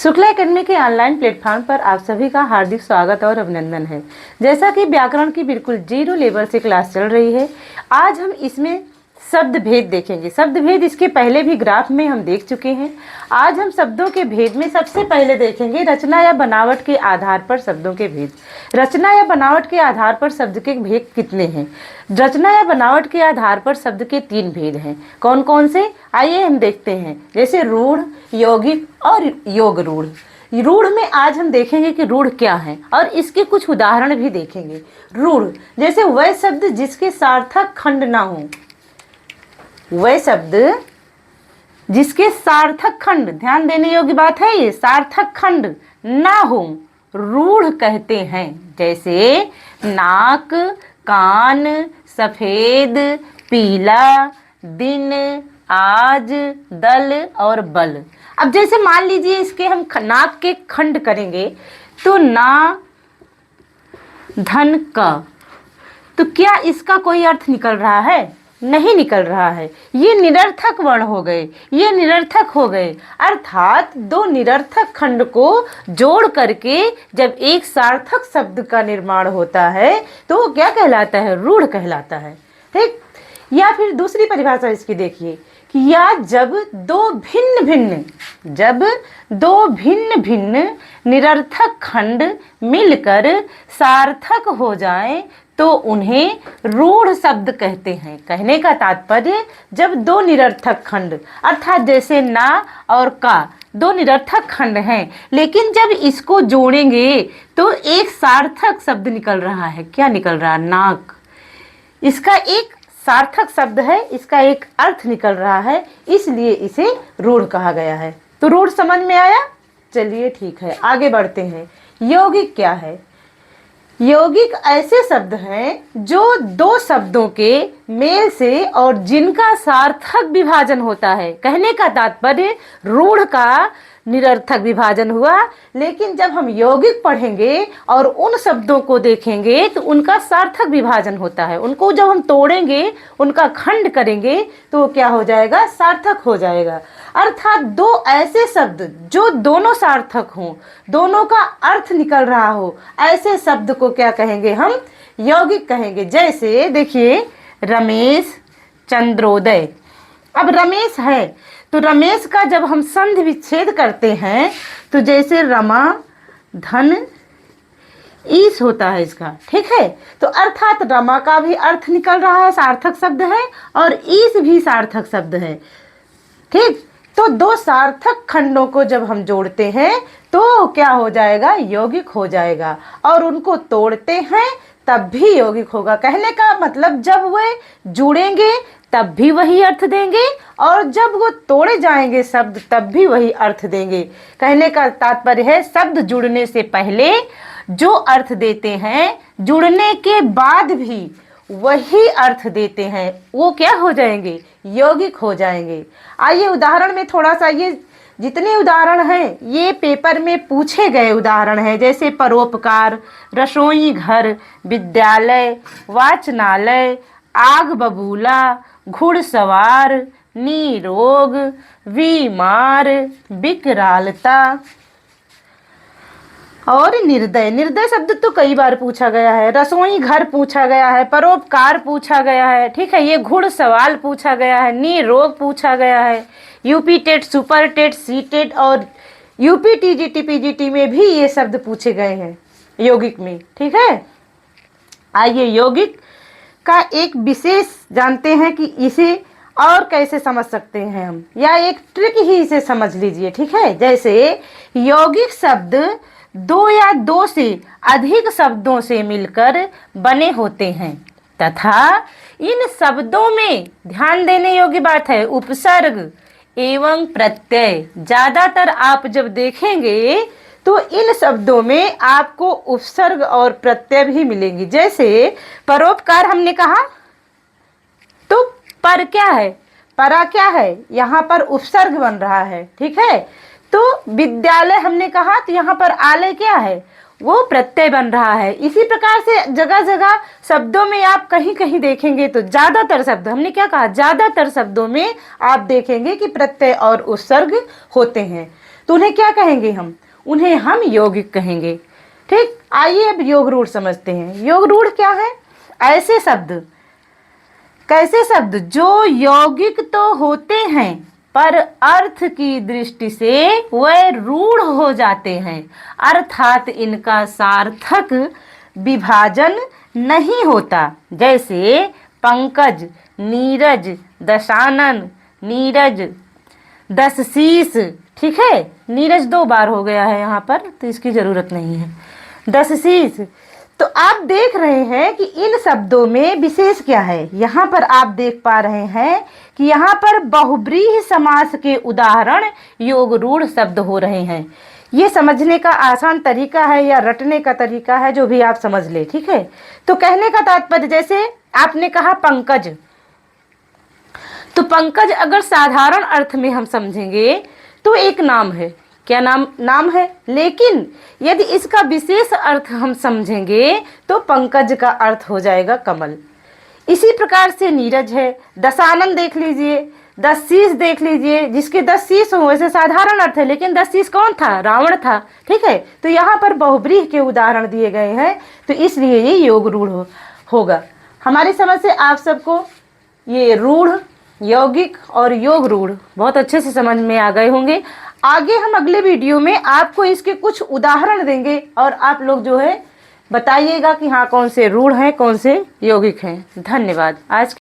Shukla academy के online platform पर आप सभी का हार्दिक स्वागत और अभिनंदन है। जैसा कि व्याकरण की बिल्कुल जीरो लेवल से क्लास चल रही है, आज हम इसमें शब्द भेद देखेंगे। शब्द भेद इसके पहले भी ग्राफ में हम देख चुके हैं। आज हम शब्दों के भेद में सबसे पहले देखेंगे रचना या बनावट के आधार पर शब्दों के भेद। रचना या बनावट के आधार पर शब्द के भेद कितने हैं? रचना या बनावट के आधार पर शब्द के 3 भेद हैं। कौन कौन से? आइए हम देखते हैं। जैसे रूढ़, यौगिक और योग रूढ़। रूढ़ में आज हम देखेंगे कि रूढ़ क्या है और इसके कुछ उदाहरण भी देखेंगे। रूढ़ जैसे वह शब्द जिसके सार्थक खंड ना हो, वह शब्द जिसके सार्थक खंड, ध्यान देने योग्य बात है ये, सार्थक खंड ना हो रूढ़ कहते हैं। जैसे नाक, कान, सफेद, पीला, दिन, आज, दल और बल। अब जैसे मान लीजिए इसके हम नाक के खंड करेंगे तो ना, धन, का, तो क्या इसका कोई अर्थ निकल रहा है? नहीं निकल रहा है। ये निरर्थक वर्ण हो गए, ये निरर्थक हो गए। अर्थात 2 निरर्थक खंड को जोड़ करके जब एक सार्थक शब्द का निर्माण होता है तो वो क्या कहलाता है? रूढ़ कहलाता है। ठीक। या फिर दूसरी परिभाषा इसकी देखिए कि या जब दो भिन्न भिन्न निरर्थक खंड मिलकर सार्थक हो जाएं तो उन्हें रूढ़ शब्द कहते हैं। कहने का तात्पर्य, जब 2 निरर्थक खंड अर्थात जैसे ना और का 2 निरर्थक खंड हैं, लेकिन जब इसको जोड़ेंगे तो एक सार्थक शब्द निकल रहा है। क्या निकल रहा है? नाक। इसका एक सार्थक शब्द है, इसका एक अर्थ निकल रहा है, इसलिए इसे रूढ़ कहा गया है। तो रूढ़ समझ में आया? चलिए ठीक है, आगे बढ़ते हैं। यौगिक क्या है? यौगिक ऐसे शब्द हैं जो 2 शब्दों के मेल से और जिनका सार्थक विभाजन होता है। कहने का तात्पर्य, रूढ़ का निरर्थक विभाजन हुआ, लेकिन जब हम यौगिक पढ़ेंगे और उन शब्दों को देखेंगे तो उनका सार्थक विभाजन होता है। उनको जब हम तोड़ेंगे, उनका खंड करेंगे तो क्या हो जाएगा? सार्थक हो जाएगा। अर्थात 2 ऐसे शब्द जो दोनों सार्थक हों, दोनों का अर्थ निकल रहा हो, ऐसे शब्द को क्या कहेंगे? हम यौगिक कहेंगे। जैसे देखिए रमेश, चंद्रोदय। अब रमेश है तो रमेश का जब हम संधि विच्छेद करते हैं तो जैसे रमा, धन, ईश होता है इसका। ठीक है, तो अर्थात रमा का भी अर्थ निकल रहा है, सार्थक शब्द है, और ईश भी सार्थक शब्द है। ठीक, तो 2 सार्थक खंडों को जब हम जोड़ते हैं तो क्या हो जाएगा? यौगिक हो जाएगा। और उनको तोड़ते हैं तब भी यौगिक होगा। कहने का मतलब, जब वे जुड़ेंगे तब भी वही अर्थ देंगे और जब वो तोड़े जाएंगे शब्द तब भी वही अर्थ देंगे। कहने का तात्पर्य है, शब्द जुड़ने से पहले जो अर्थ देते हैं, जुड़ने के बाद भी वही अर्थ देते हैं, वो क्या हो जाएंगे? यौगिक हो जाएंगे। आइए उदाहरण में थोड़ा सा, ये जितने उदाहरण हैं ये पेपर में पूछे गए उदाहरण हैं। जैसे परोपकार, रसोई घर, विद्यालय, वाचनालय, आग बबूला, घुड़सवार, निरोग, बीमार, विकरालता और निर्दय। निर्दय शब्द तो कई बार पूछा गया है। रसोई घर पूछा गया है, परोपकार पूछा गया है, ठीक है, ये घुड़सवार पूछा गया है, निरोग पूछा गया है। UP TET, super TET, C TET और यूपी टीजीटी, पीजीटी में भी ये शब्द पूछे गए हैं यौगिक में। ठीक है, आइए यौगिक का एक विशेष जानते हैं कि इसे और कैसे समझ सकते हैं हम, या एक ट्रिक ही इसे समझ लीजिए। ठीक है, जैसे यौगिक शब्द 2 या 2 से अधिक शब्दों से मिलकर बने होते हैं तथा इन शब्दों में, ध्यान देने योग्य बात है, उपसर्ग एवं प्रत्यय। ज़्यादातर आप जब देखेंगे तो इन शब्दों में आपको उपसर्ग और प्रत्यय भी मिलेंगी। जैसे परोपकार हमने कहा तो पर क्या है? परा क्या है? यहाँ पर उपसर्ग बन रहा है। ठीक है, तो विद्यालय हमने कहा तो यहाँ पर आलय क्या है? वो प्रत्यय बन रहा है। इसी प्रकार से जगह जगह शब्दों में आप कहीं कहीं देखेंगे तो ज़्यादातर शब्द, हमने क्या कहा, ज़्यादातर शब्दों में आप देखेंगे कि प्रत्यय और उपसर्ग होते हैं। तो उन्हें क्या कहेंगे उन्हें हम यौगिक कहेंगे। ठीक, आइए अब योग रूढ़ समझते हैं। योग रूढ़ क्या है? ऐसे शब्द, कैसे शब्द जो यौगिक तो होते हैं पर अर्थ की दृष्टि से वह रूढ़ हो जाते हैं, अर्थात इनका सार्थक विभाजन नहीं होता। जैसे पंकज, नीरज, दशानन, नीरज, दशशीष। ठीक है, नीरज 2 बार हो गया है यहाँ पर, तो इसकी जरूरत नहीं है। दशशीष। तो आप देख रहे हैं कि इन शब्दों में विशेष क्या है। यहाँ पर आप देख पा रहे हैं कि यहाँ पर बहुब्रीहि समास के उदाहरण योग रूढ़ शब्द हो रहे हैं। ये समझने का आसान तरीका है या रटने का तरीका है, जो भी आप समझ ले। ठीक है, तो कहने का तात्पर्य, जैसे आपने कहा पंकज, तो पंकज अगर साधारण अर्थ में हम समझेंगे तो एक नाम है। क्या नाम है, लेकिन यदि इसका विशेष अर्थ हम समझेंगे तो पंकज का अर्थ हो जाएगा कमल। इसी प्रकार से नीरज है, दशानन देख लीजिए, दशशीष देख लीजिए, जिसके 10 शीश हो वैसे साधारण अर्थ है, लेकिन 10 शीश कौन था? रावण था। ठीक है, तो यहाँ पर बहुब्रीहि के उदाहरण दिए गए हैं, तो इसलिए ये योग रूढ़ होगा। हमारी समझ से आप सबको ये रूढ़, यौगिक और योग रूढ़ बहुत अच्छे से समझ में आ गए होंगे। आगे हम अगले वीडियो में आपको इसके कुछ उदाहरण देंगे और आप लोग जो है बताइएगा कि हाँ कौन से रूढ़ हैं, कौन से यौगिक हैं। धन्यवाद। आज